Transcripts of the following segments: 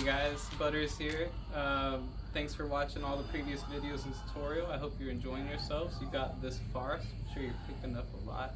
Hey guys, Butters here. Thanks for watching all the previous videos and tutorial. I hope you're enjoying yourselves. You got this far, so I'm sure you're picking up a lot.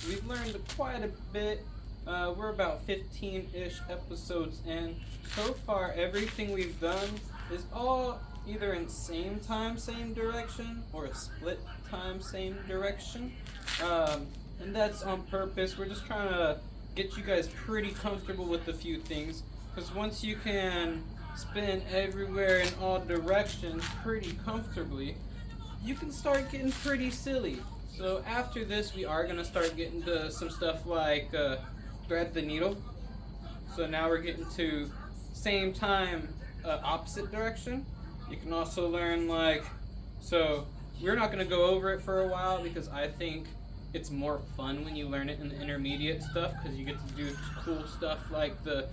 We've learned quite a bit. We're about 15-ish episodes in. So far, everything we've done is all either in same time, same direction, or a split time, same direction. And that's on purpose. We're just trying to get you guys pretty comfortable with a few things, because once you can spin everywhere in all directions pretty comfortably, you can start getting pretty silly. So after this, we are going to start getting to some stuff like thread the needle. So now we're getting to same time, opposite direction. You can also learn so we're not going to go over it for a while because I think it's more fun when you learn it in the intermediate stuff, because you get to do cool stuff like the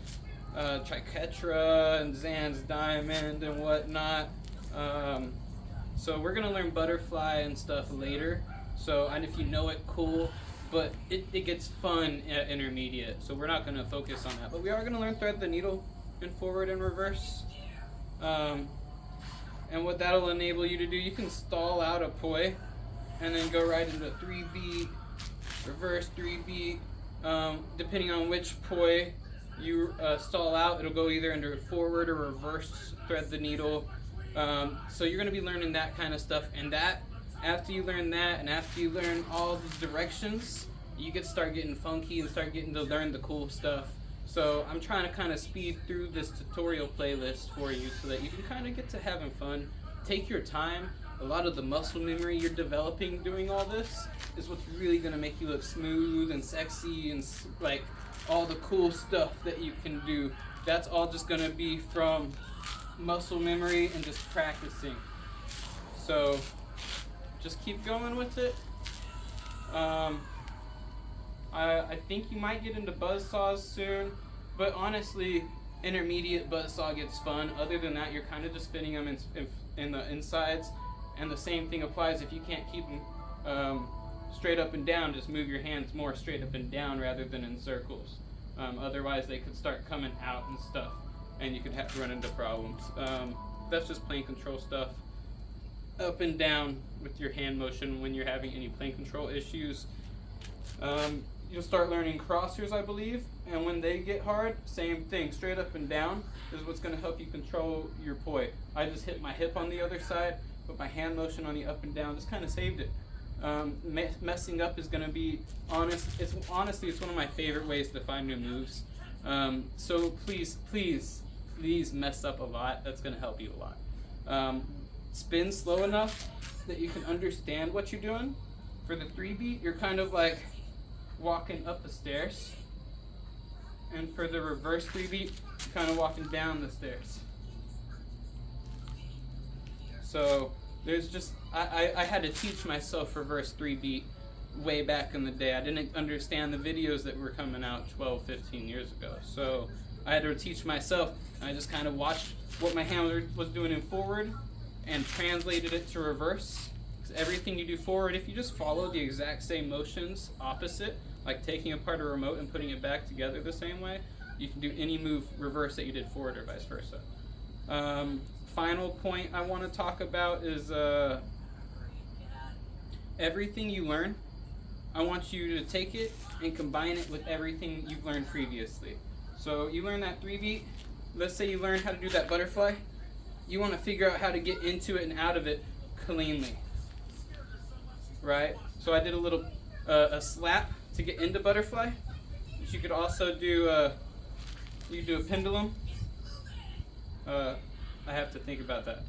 triquetra and Zan's diamond and whatnot. So we're gonna learn butterfly and stuff later. So, and if you know it, cool. But it gets fun at intermediate. So we're not gonna focus on that. But we are gonna learn thread the needle in forward and reverse. And what that'll enable you to do, you can stall out a poi and then go right into 3-beat, reverse 3-beat. Depending on which poi you stall out, it'll go either into forward or reverse thread the needle. So you're going to be learning that kind of stuff, and that after you learn that and after you learn all the directions, you get start getting funky and start getting to learn the cool stuff. So I'm trying to kind of speed through this tutorial playlist for you so that you can kind of get to having fun. Take your time. A lot of the muscle memory you're developing doing all this is what's really going to make you look smooth and sexy and like all the cool stuff that you can do. That's all just going to be from muscle memory and just practicing. So just keep going with it. I think you might get into buzzsaws soon, but honestly, intermediate buzzsaw gets fun. Other than that, you're kind of just spinning them in the insides. And the same thing applies if you can't keep them straight up and down. Just move your hands more straight up and down rather than in circles. Otherwise, they could start coming out and stuff, and you could have to run into problems. That's just plane control stuff. Up and down with your hand motion when you're having any plane control issues. You'll start learning crossers, I believe, and when they get hard, same thing. Straight up and down is what's going to help you control your poi. I just hit my hip on the other side, but my hand motion on the up and down just kind of saved it. Messing up is going to be honestly, it's one of my favorite ways to find new moves. So please mess up a lot. That's going to help you a lot. Spin slow enough that you can understand what you're doing. For the 3-beat, you're kind of like walking up the stairs, and for the reverse 3-beat, you're kind of walking down the stairs. So there's just, I had to teach myself reverse 3-beat way back in the day. I didn't understand the videos that were coming out 12, 15 years ago. So I had to teach myself. I just kind of watched what my hand was doing in forward and translated it to reverse. Because everything you do forward, if you just follow the exact same motions opposite, like taking apart a remote and putting it back together the same way, you can do any move reverse that you did forward or vice versa. Final point I want to talk about is everything you learn, I want you to take it and combine it with everything you've learned previously. So you learn that 3-beat, let's say you learn how to do that butterfly, you want to figure out how to get into it and out of it cleanly, right? So I did a little a slap to get into butterfly, but you could also do you do a pendulum. I have to think about that.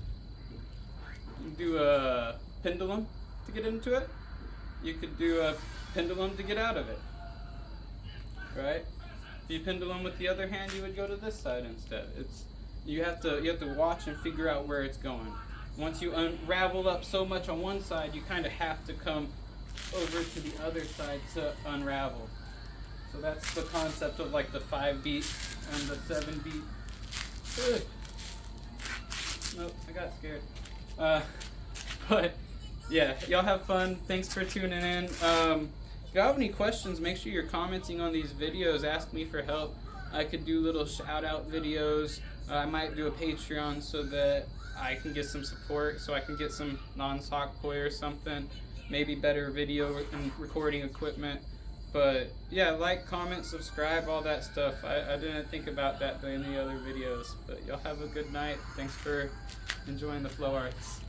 You do a pendulum to get into it. You could do a pendulum to get out of it, right? If you pendulum with the other hand, you would go to this side instead. You have to watch and figure out where it's going. Once you unravel up so much on one side, you kind of have to come over to the other side to unravel. So that's the concept of like the 5-beat and the 7-beat. Nope, I got scared. But yeah, y'all have fun. Thanks for tuning in. If you have any questions, make sure you're commenting on these videos. Ask me for help. I could do little shout out videos. I might do a Patreon so that I can get some support, so I can get some non-sock koi or something, maybe better video and recording equipment. But yeah, like, comment, subscribe, all that stuff. I didn't think about that in the other videos. But y'all have a good night. Thanks for enjoying the flow arts.